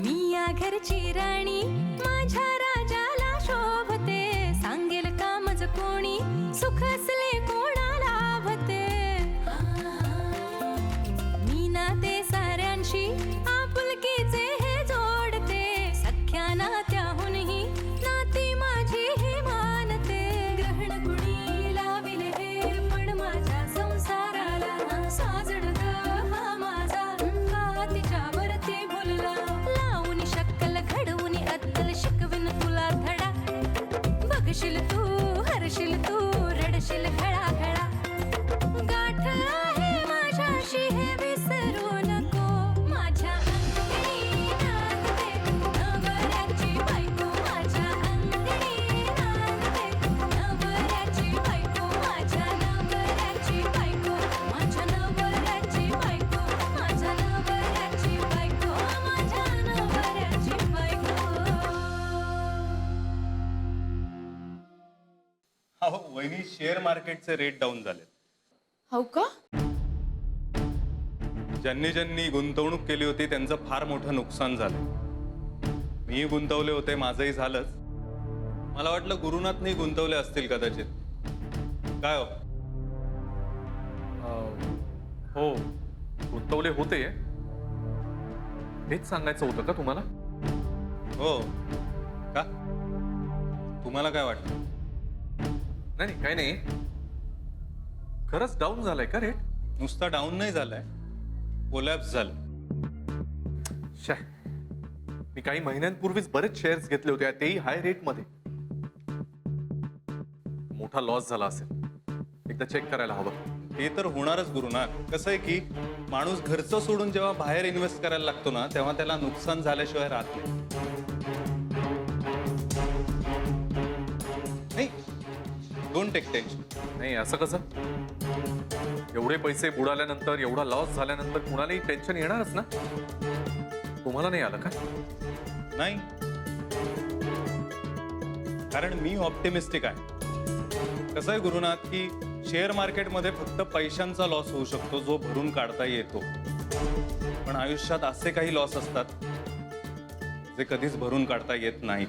मी या घरची राणी माझ्या राजाला शोभते, सांगेल कामच कोणी सुख असले कोणाला लाभते. मी नाते साऱ्यांशी आपुलकीचे हे जोडते, सख्या नात्याहूनही नाती माझी हे मानते. ग्रहण कुणी लाविले हे पण माझ्या संसाराला, साजड हा माझा का तिच्यावरती भुलला. लावून शक्कल घडवून अद्दल शिकवीन तुला धडा, बघशील तू हरशील तू रडशील घळा घळा. गाठ आहे माझ्याशी हे विसरू नको, माझ्या अंगणी नांदते नवऱ्याची बायको, माझ्या अंगणी नांदते नवऱ्याची बायको, माझ्या नवऱ्याची बायको, माझ्या नवऱ्याची बायको, माझ्या नवऱ्याची बायको, माझ्या नवऱ्याची बायको. अहो वहिनी, शेअर मार्केटचे रेट डाऊन झाले. हो का? ज्यांनी ज्यांनी गुंतवणूक केली होती त्यांचं फार मोठं नुकसान झालं. मी गुंतवले होते, माझंही झालंच. मला वाटलं गुरुनाथनी गुंतवले असतील कदाचित. काय हो? हो, गुंतवले होते. हेच सांगायचं होतं का तुम्हाला? हो का? तुम्हाला काय वाटतं? नाही काही नाही. खरंच डाऊन झालाय का रेट? नुसता डाऊन नाही झालाय, कोलॅप्स झालं. मी काही महिन्यांपूर्वीच बरेच शेअर्स घेतले होते, तेही हाय रेट मध्ये. मोठा लॉस झाला असेल, एकदा चेक करायला हवं. हे तर होणारच गुरुनाथ. कसं आहे की माणूस घरचं सोडून जेव्हा बाहेर इन्व्हेस्ट करायला लागतो ना, तेव्हा त्याला नुकसान झाल्याशिवाय राहत नाही. Don't take tension. नाही असं कसं? एवढे पैसे बुडाल्यानंतर, एवढा लॉस झाल्यानंतर कुणालाही टेन्शन येणारच ना. तुम्हाला नाही आलं का? नाही, कारण मी ऑप्टिमिस्टिक आहे. कसं आहे गुरुनाथ की शेअर मार्केटमध्ये फक्त पैशांचा लॉस होऊ शकतो जो भरून काढता येतो, पण आयुष्यात असे काही लॉस असतात जे कधीच भरून काढता येत नाहीत.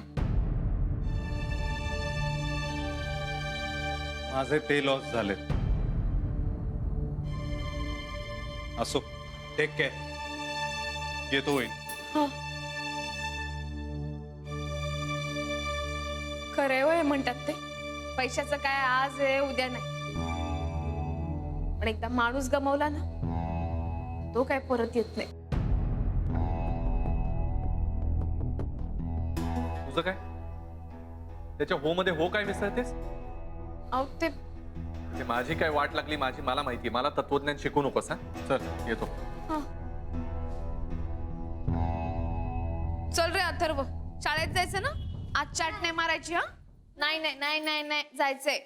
माझे ते लॉस झाले. असो, टेक केअर. येतो होईल. खरंय होय म्हणतात ते, पैशाचं काय आज आहे उद्या नाही. पण एकदा माणूस गमावला ना, तो काय परत येत नाही. तुझं काय? त्याच्या हो मध्ये हो काय मिसळतेस? अहो ते ते माझी काय वाट लागली माझी मला माहिती. मला तत्वज्ञान शिकू नकोस. हा चल येतो. चल रे अथर्व, शाळेत जायचं ना. आज चाट नाही मारायची. हा नाही नाही नाही नाही नाही जायचंय.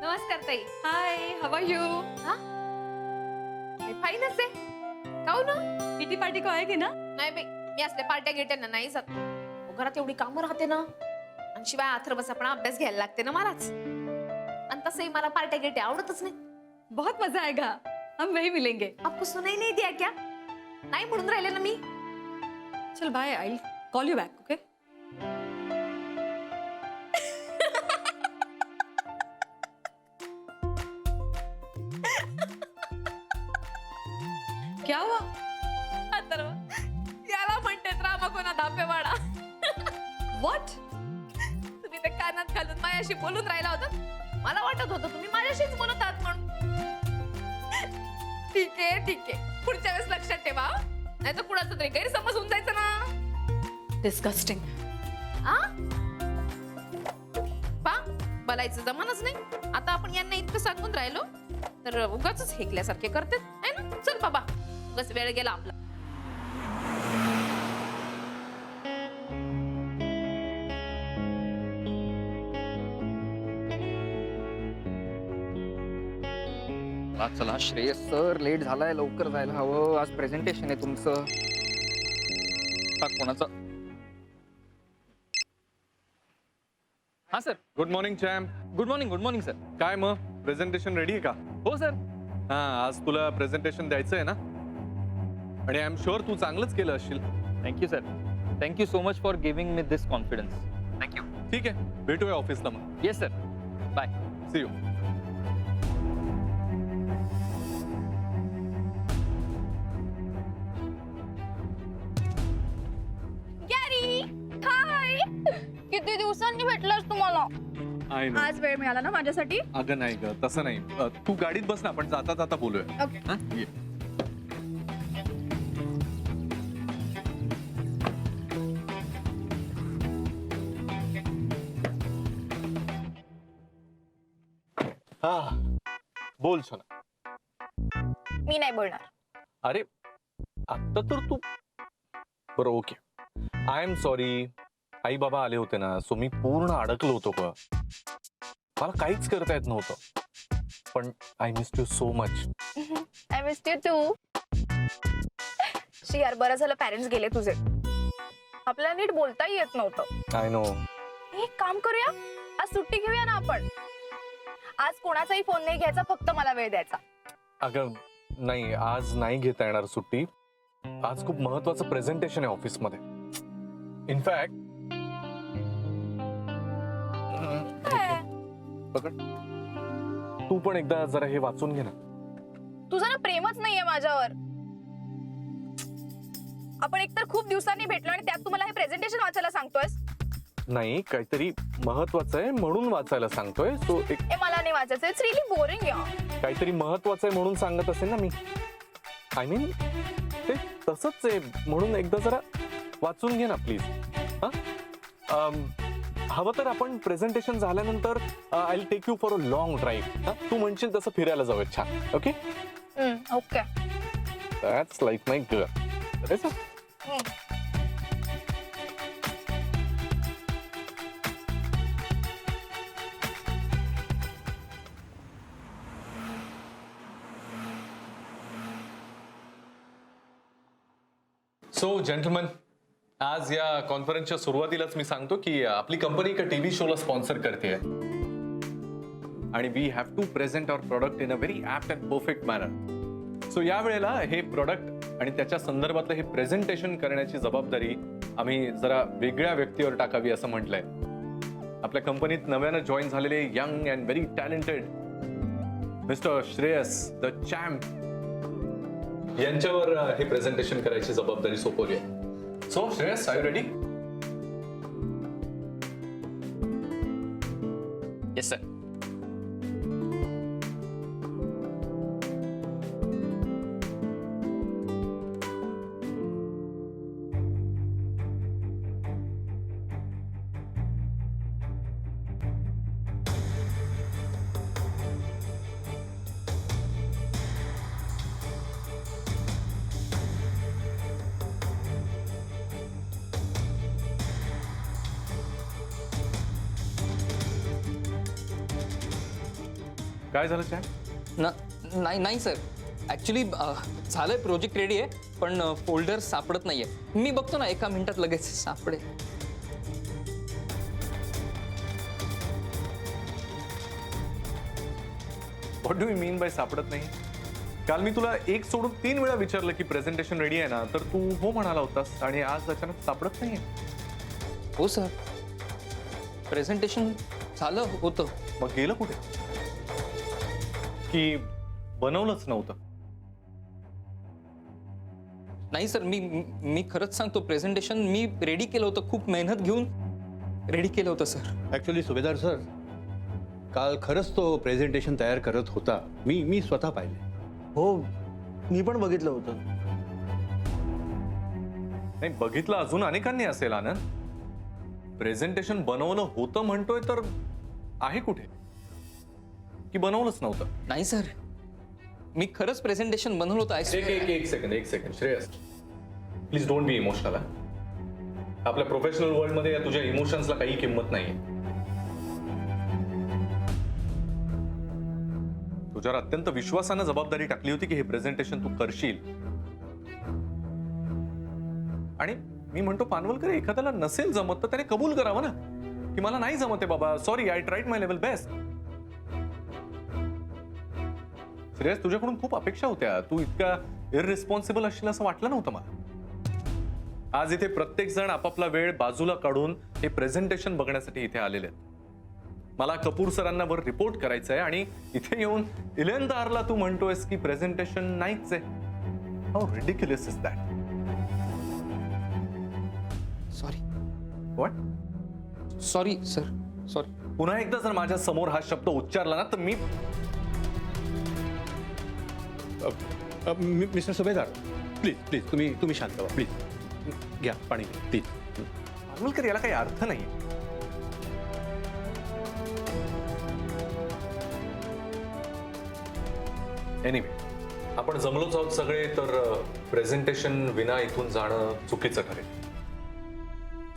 नमस्कार ताई. हाय, हाऊ आर यू? हा मी फाईनच आहे. काऊ ना किटी पार्टी को आएगी ना? नाही बाई, मी असले पार्ट्या गिट्यांना नाही जात. घरात एवढी कामं राहते ना, आणि शिवाय अथर्वचा पण अभ्यास घ्यायला लागते ना मलाच. आणि तसंही मला पार्ट्या गिट्या आवडतच नाही. बहुत मजा आएगा, हम वही मिलेंगे. आपको सुनाई नहीं दिया क्या? नाही म्हणून राहिले ना मी. चल bye, I call you back. Okay? क्या हुआ? अथर्व, याला म्हणतात रामाकोना धापेवाडा. व्हॉट? तुम्ही ते कानात घालून माझ्याशी बोलून राहिला होता. मला वाटत होतं तुम्ही माझ्याशीच बोलत आहात म्हणून. ठीक आहे ठीक आहे, पुढच्या वेळेस लक्षात ठेवा, नाही तर कुणाचा तरी गैरसमज होऊन जायचं ना. डिस्गस्टिंग. आ पा बोलायचं जमानच नाही. आता आपण यांना इतकं सांगून राहिलो तर उगाच हेकल्यासारखे करते आहे ना. चल बाबा, उगाच वेळ गेला आपला. चला श्रेयस सर, लेट झालाय, लवकर जायला हवं. आज प्रेझेंटेशन आहे तुमचं. कोणाचं? हा sir. Good morning champ. Good morning sir. काय मग प्रेझेंटेशन रेडी आहे का? हो सर, हा, आज तुला प्रेझेंटेशन द्यायचं आहे ना, आणि आय एम शुअर तू चांगलंच केलं असशील. Thank you sir. Thank you so much for giving me this confidence. Thank you. ठीक आहे, भेटूया ऑफिसला मग. Yes sir. Bye. See you. Gary, hi. किती दिवसांनी भेटलास तुम्हाला. I know. आज वेळ मिळाला ना माझ्यासाठी. अगं नाही ग, तसं नाही. तू गाडीत बस ना, आपण जाता जाता बोलूया. ओके. हा? ये. हा, बोल छान. मी नाही बोलणार. अरे आता तर तू बरं, ओके. I am sorry. आई बाबा आले होते ना, सो मी पूर्ण अडकलो होतो ग. मला काहीच करता येत नव्हतं. पण I miss you so much. I miss you too. यार, बरं झालं पॅरेंट्स गेले तुझे. आपल्याला नीट बोलताही येत नव्हतं. I know. एक काम करूया, आज सुट्टी घेऊया ना आपण. आज कोणाचाही फोन नाही घ्यायचा, फक्त मला वेळ द्यायचा. अगं नाही, आज नाही घेता येणार सुट्टी. आज खूप महत्वाचं प्रेझेंटेशन आहे ऑफिसमध्ये. इनफॅक्ट पकड, तू पण एकदा जरा हे वाचून घे ना. तुझं ना प्रेमच नाहीये माझ्यावर. आपण एकतर खूप दिवसांनी भेटलो आणि त्यात तुम्हाला हे प्रेझेंटेशन वाचायला सांगतोयस. नाही, काहीतरी महत्वाचं आहे म्हणून वाचायला सांगतोय. सो एक हे मला नाही वाचायचं. इट्स रिअली बोरिंग यार. काहीतरी महत्वाचं आहे म्हणून सांगत असेल ना मी. आय मीन ते तसंच आहे म्हणून एकदा जरा वाचून घे ना प्लीज. हा, हवं तर आपण प्रेझेंटेशन झाल्यानंतर I will take you for a long drive. तू म्हणशील तसं फिरायला जाऊया छान. Okay. Okay. That's like my girl. So gentleman, आज या कॉन्फरन्सच्या सुरुवातीलाच मी सांगतो की आपली कंपनी एका टीव्ही शोला स्पॉन्सर करते आणि we have to present our product in a very apt and perfect manner. So यावेळेला हे प्रोडक्ट आणि त्याच्या संदर्भातलं हे प्रेझेंटेशन करण्याची जबाबदारी आम्ही जरा वेगळ्या व्यक्तीवर टाकावी असं म्हटलंय. आपल्या कंपनीत नव्यानं जॉईन झालेले young and very talented mister Shreyas the champ यांच्यावर हे प्रेझेंटेशन करायची जबाबदारी सोपवली आहे. So Shreyas, are you ready? Yes sir. काय झालं चॅम्प? नाही नाही सर, ॲक्च्युली झालंय, प्रोजेक्ट रेडी आहे, पण फोल्डर सापडत नाहीये. मी बघतो ना, एका मिनिटात लगेच सापडेल. What do you mean by सापडत नाही? काल मी तुला एक सोडून 3 वेळा विचारलं की प्रेझेंटेशन रेडी आहे ना, तर तू हो म्हणाला होतास आणि आज अचानक सापडत नाहीये. हो सर, प्रेझेंटेशन झालं होतं. मग गेलं कुठे? की बनवलंच नव्हतं? नाही सर, मी खरंच सांगतो, प्रेझेंटेशन मी रेडी केलं होतं, खूप मेहनत घेऊन रेडी केलं होतं सर. ॲक्च्युली सुभेदार सर, काल खरंच तो प्रेझेंटेशन तयार करत होता. मी स्वतः पाहिले. हो, मी पण बघितलं होतं. नाही, बघितलं अजून अनेकांनी असेल आनंद. प्रेझेंटेशन बनवलं होतं म्हणतोय तर आहे कुठे? की बनवलंच नव्हतं? नाही सर, मी खरंच प्रेझेंटेशन बनवलं होतं. एक second Shreyas, please don't be emotional. आपल्या प्रोफेशनल वर्ल्ड मध्ये या तुझ्या इमोशन्सला काही किंमत नाहीये. तुझ्यावर अत्यंत विश्वासानं जबाबदारी टाकली होती की हे प्रेझेंटेशन तू करशील. आणि मी म्हणतो, पानवलकर, एखाद्याला नसेल जमत तर त्याने कबूल करावं ना, की मला नाही जमत आहे बाबा, sorry, I tried my level best. Shreyas, तुझ्याकडून खूप अपेक्षा होत्या. तू इतका इररिस्पॉन्सिबल असशील असं वाटलं नव्हतं मला. आज इथे प्रत्येक जण आपापला वेळ बाजूला काढून हे प्रेझेंटेशन बघण्यासाठी इथे आलेले आहेत. मला कपूर सरांना वर रिपोर्ट करायचं आहे आणि इथे येऊन 11th hourला तू म्हणतोयस की प्रेझेंटेशन नाहीच आहे. How ridiculous is that. Sorry what? Sorry sir, sorry. पुन्हा एकदा जर माझ्या समोर हा शब्द उच्चारला ना तर मी मिस्टर सुभेदार, प्लीज प्लीज तुम्ही शांत व्हा प्लीज. घ्या पाणी प्लीज. मानवलकर, याला काही अर्थ नाही. एनिवे, आपण जमलोच आहोत सगळे, तर प्रेझेंटेशन विना इथून जाणं चुकीचं ठरेल.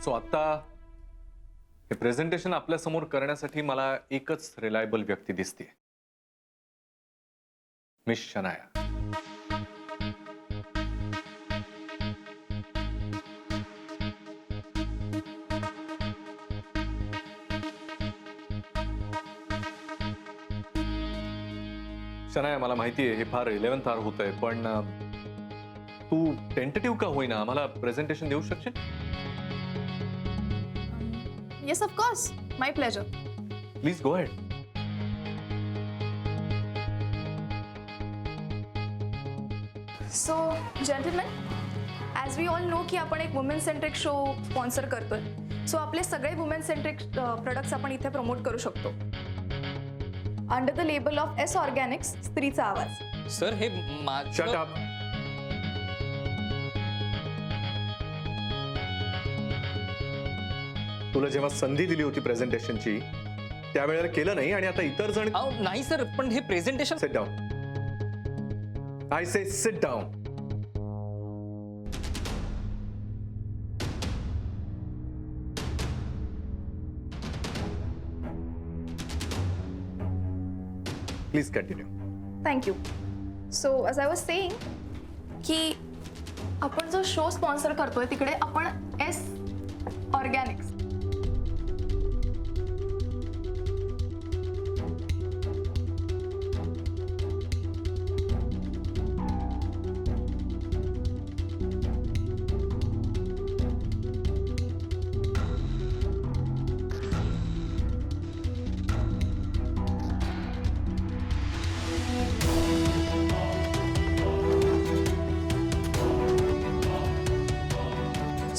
सो आता हे प्रेझेंटेशन आपल्या समोर करण्यासाठी मला एकच रिलायबल व्यक्ती दिसते, मिस शनाया. शनाया, मला माहिती आहे हे फार 11th hour होत आहे, पण तू टेंटेटिव्ह का होईना आम्हाला प्रेझेंटेशन देऊ शकशील? Yes of course, my pleasure. Please go ahead. So gentleman, as we all know की आपण एक वुमेन सेंट्रिक शो स्पॉन्सर करतोय. सो आपले सगळे वुमेन सेंट्रिक प्रोडक्ट्स आपण इथे प्रमोट करू शकतो under the label of S organics, स्त्रीचा आवाज. सर हे शट माझं अप. तुला जेव्हा संधी दिली होती प्रेझेंटेशनची त्यावेळेला केलं नाही आणि आता इतर जण. अहो, नाही सर, पण हे presentation. Sit down. I say sit down. Please continue. Thank you. So as I was saying की आपण जो शो स्पॉन्सर करतोय तिकडे आपण S Organics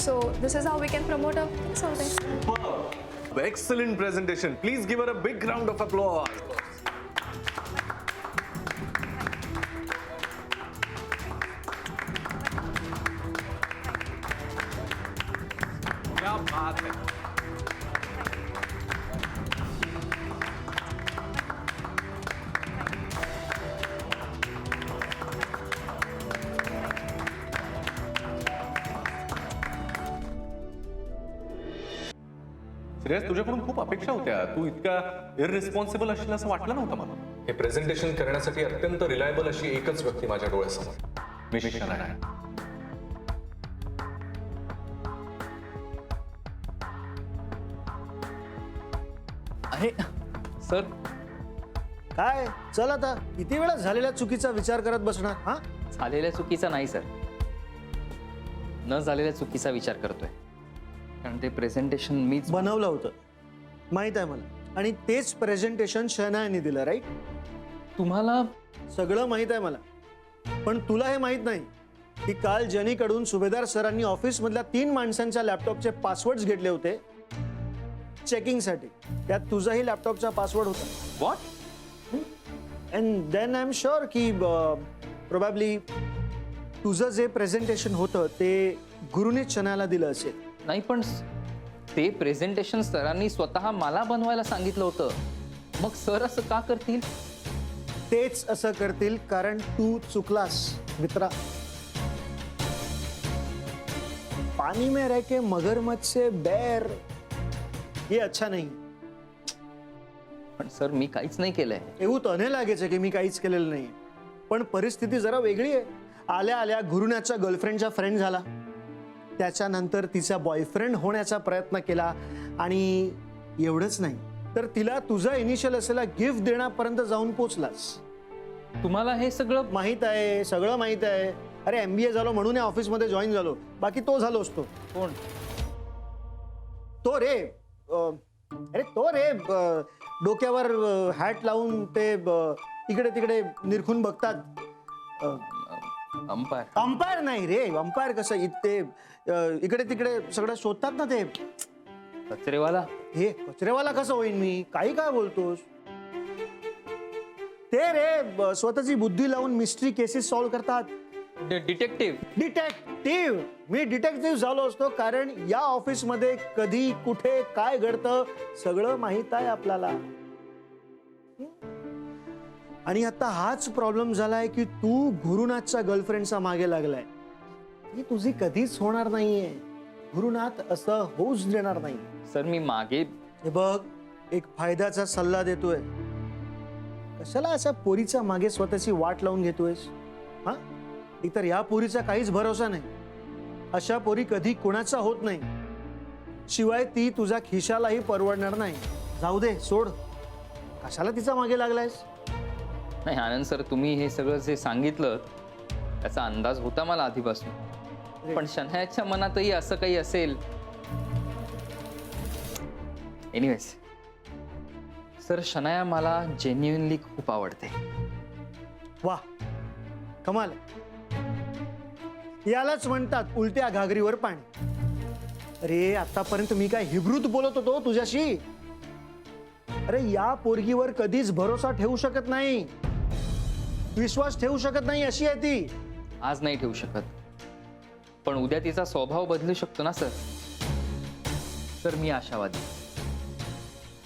So this is how we can promote our things out there. Excellent presentation. Please give her a big round of applause. क्या बात है. श्रेयस, तुझ्याकडून खूप अपेक्षा होत्या. तू इतका इररिस्पॉन्सिबल असशील असं वाटलं नव्हतं मला. हे प्रेझेंटेशन करण्यासाठी अत्यंत रिलायबल अशी एकच व्यक्ती माझ्या डोळ्यासमोर, मिस शनाया. आहे सर. काय चल आता किती वेळा झालेल्या चुकीचा विचार करत बसणार? हा, झालेल्या चुकीचा नाही सर, न झालेल्या चुकीचा विचार करतोय. कारण ते प्रेझेंटेशन मीच बनवलं होतं माहित आहे मला, आणि तेच प्रेझेंटेशन शनायाने दिलं, राईट? तुम्हाला. सगळं माहित आहे मला, पण तुला हे माहित नाही की काल जेनीकडून सुभेदार सरांनी ऑफिसमधल्या 3 माणसांच्या लॅपटॉपचे पासवर्ड्स घेतले होते चेकिंगसाठी. त्यात तुझाही लॅपटॉपचा पासवर्ड होता. What? And then I am sure की प्रोबॅबली तुझं जे प्रेझेंटेशन होतं ते गुरुनीच शनायाला दिलं असेल. नाही, पण ते प्रेझेंटेशन सरांनी स्वतः मला बनवायला सांगितलं होतं. मग सर असं का करतील? तेच असं करतील कारण तू चुकलास मित्रा. पानी में रह के मगरमच्छ से बैर ये अच्छा नहीं. पण सर मी काहीच नाही केलंय. એવું તને લાગે છે की मी काहीच केलेलं नाही, पण परिस्थिती जरा वेगळी आहे. आल्या आल्या गुरुनाच्या गर्लफ्रेंडचा फ्रेंड झाला, त्याच्यानंतर तिचा बॉयफ्रेंड होण्याचा प्रयत्न केला, आणि एवढंच नाही तर तिला तुझा इनिशियल असलेला गिफ्ट देण्यापर्यंत जाऊन पोचलास. तुम्हाला हे सगळं माहित आहे, सगळं माहित आहे. अरे MBA झालो म्हणून या ऑफिसमध्ये जॉईन झालो, बाकी तो झालो असतो. कोण? तो रे अरे तो रे डोक्यावर हॅट लावून ते इकडे तिकडे निरखून बघतात. अंपायर. अंपायर नाही रे, अंपायर कसं ते इकडे तिकडे सगळं शोधतात ना ते. कचरेवाला. हे कचरेवाला कसं होईन मी? काही काय बोलतोस? ते रे स्वतःची बुद्धी लावून मिस्ट्री केसेस सॉल्व्ह करतात. डिटेक्टिव्ह. डिटेक्टिव्ह. मी डिटेक्टिव्ह झालो असतो कारण या ऑफिसमध्ये कधी कुठे काय घडतं सगळं माहित आहे आपल्याला. आणि आता हाच प्रॉब्लेम झालाय की तू गुरुनाथच्या गर्लफ्रेंडचा मागे लागलाय. ही तुझी कधीच होणार नाहीये. गुरुनाथ असं होऊच देणार नाही. सर मी मागे. हे बघ, एक फायद्याचा सल्ला देतोय. कशाला अशा पोरीच्या मागे स्वतःची वाट लावून घेतोयस? हा, इतर या पोरीचा काहीच भरोसा नाही. अशा पोरी कधी कुणाचा होत नाही. शिवाय ती तुझ्या खिशालाही परवडणार नाही. जाऊ दे, सोड. कशाला तिचा मागे लागलायस? नाही आनंद सर, तुम्ही हे सगळं जे सांगितलं त्याचा अंदाज होता मला आधीपासून. पण शनायाच्या मनातही असं काही असेल. एनिवेज सर, शनाया मला जेन्युइनली खूप आवडते. वा, कमाल. यालाच म्हणतात उलट्या घागरीवर पाणी. अरे आतापर्यंत मी काय हिब्रूत बोलत होतो तुझ्याशी? अरे या पोरगीवर कधीच भरोसा ठेवू शकत नाही, विश्वास ठेवू शकत नाही अशी आहे ती. आज नाही ठेवू शकत, पण उद्या तिचा स्वभाव बदलू शकतो ना सर. तर मी आशावादी.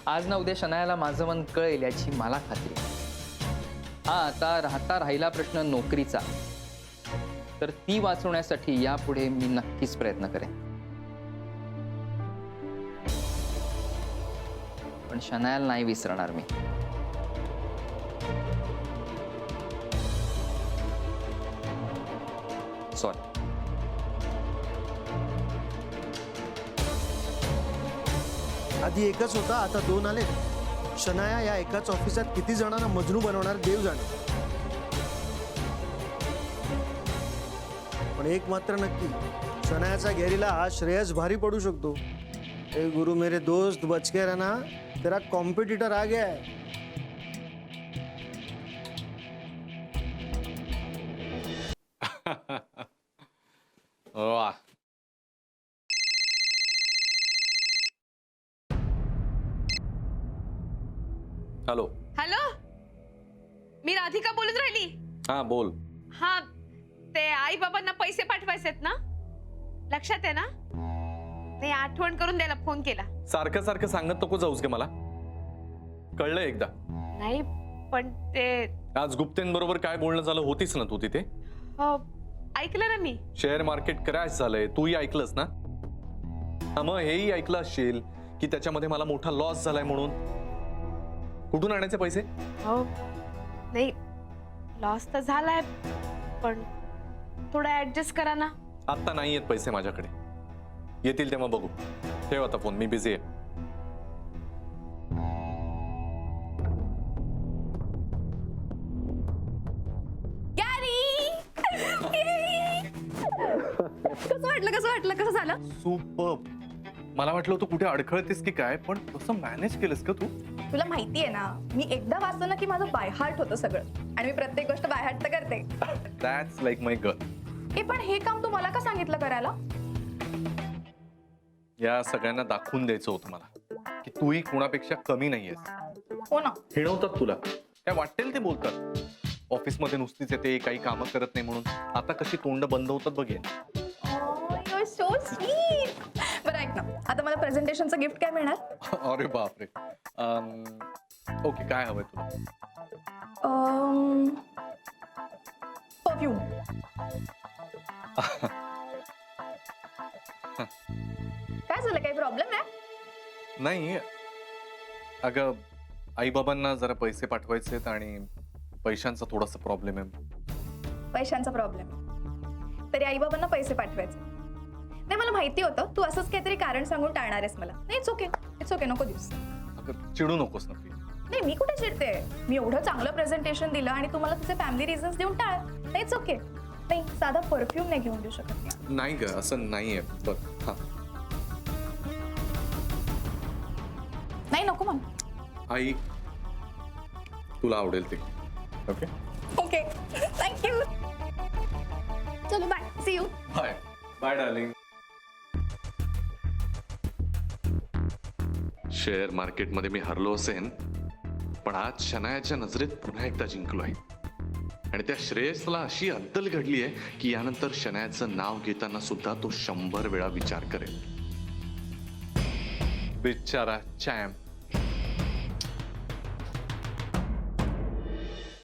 आज ना उद्या शनायाला माझं मन कळेल याची मला खात्री आहे. हा आता राहिला प्रश्न नोकरीचा, तर ती वाचवण्यासाठी यापुढे मी नक्कीच प्रयत्न करेन. पण शनायाला नाही विसरणार मी. सॉरी. आधी एकच होता, आता दोन आले. शनाया या एकाच ऑफिसात किती जणांना मजनू बनवणार देव जाणे. पण एक मात्र नक्की, शनायाचा घेरीला हा श्रेयस भारी पडू शकतो. ए गुरु मेरे दोस्त बच के रहना, तेरा कॉम्पिटिटर आ गया है. वाह. हॅलो. हॅलो, मी राधिका बोलत राहिली. हा बोल. हा, ते आई बाबांना पैसे पाठवायचेत ना? लक्षात आहे ना? ते आठवण करून द्यायला फोन केला. सारखं सारखं सांगत नको जाऊस गे मला. कळलं एकदा. नाही पण ते आज गुप्तेंबरोबर काय बोलणं झालं होतीस ना तू तिथे? ऐकलं ना मी. शेअर मार्केट क्रॅश झालंय, तूही ऐकलंस ना? हा, मग हेही ऐकलं असशील की त्याच्यामध्ये मला मोठा लॉस झालाय म्हणून. कुठून आणायचे पैसे? हो नाही, लॉस तर झालाय, पण थोडं ऍडजस्ट करा ना. आता नाही येत पैसे माझ्याकडे. येतील तेव्हा बघू. ठेव आता फोन, मी बिझी आहे. कसं झालं? सुपर्ब. मला वाटलं होतं कुठे अडखळतेस की काय, पण कसं मॅनेज केलंस का तू? तुला माहिती आहे ना, मी एकदा वाचलं ना की माझं बाय हार्ट होतं सगळं. आणि मी प्रत्येक गोष्ट बाय हार्ट तर करते. That's like my girl. हे पण हे काम तू मला का सांगितलं करायला? या सगळ्यांना दाखवून द्यायचं होतं मला की तूही कोणापेक्षा कमी नाहीयेस. हो ना. हिणवतात तुला, काय वाटेल ते बोलतात. ऑफिसमध्ये नुसतीच येते, काही कामं करत नाही म्हणून. आता कशी तोंड बंद होतात बघेन. So sweet. बरं ऐक ना, आता मला प्रेझेंटेशनचं गिफ्ट काय मिळणार? अरे बापरे. ओके, काय हवंय तुला? परफ्यूम. काय झालं, काही प्रॉब्लेम आहे? नाही अगं, आई बाबांना जरा पैसे पाठवायचे आणि पैशांचा थोडासा प्रॉब्लेम आहे. पैशांचा प्रॉब्लेम? तरी आई बाबांना पैसे पाठवायचे? नाही, मला माहिती होतं तू असंच काहीतरी कारण सांगून टाळणार आहेस मला. नाही, इट्स ओके, नको दिवस. अगं चिडू नकोस ना प्लीज. नाही मी कुठे चिडते, मी एवढं चांगलं प्रेझेंटेशन दिलं आणि तुम्हाला तुझे फॅमिली रिझन्स देऊन टाळ. नाहीच ओके. नाही साधा परफ्यूम नाही घेऊन देऊ शकत मी. नाही ग, असं नाहीये. बरं हा, नाही नको मला. आई तुला आवडेल ते. Okay okay thank you. चलो bye, see you. Bye bye darling. Share मार्केटमध्ये मी हरलो असेन, पण आज शनायाच्या नजरेत पुन्हा एकदा जिंकलोय. आणि त्या श्रेयसला अशी अद्दल घडली आहे की यानंतर शनायाचं नाव घेताना सुद्धा तो 100 वेळा विचार करेल. बिचारा चॅम्प.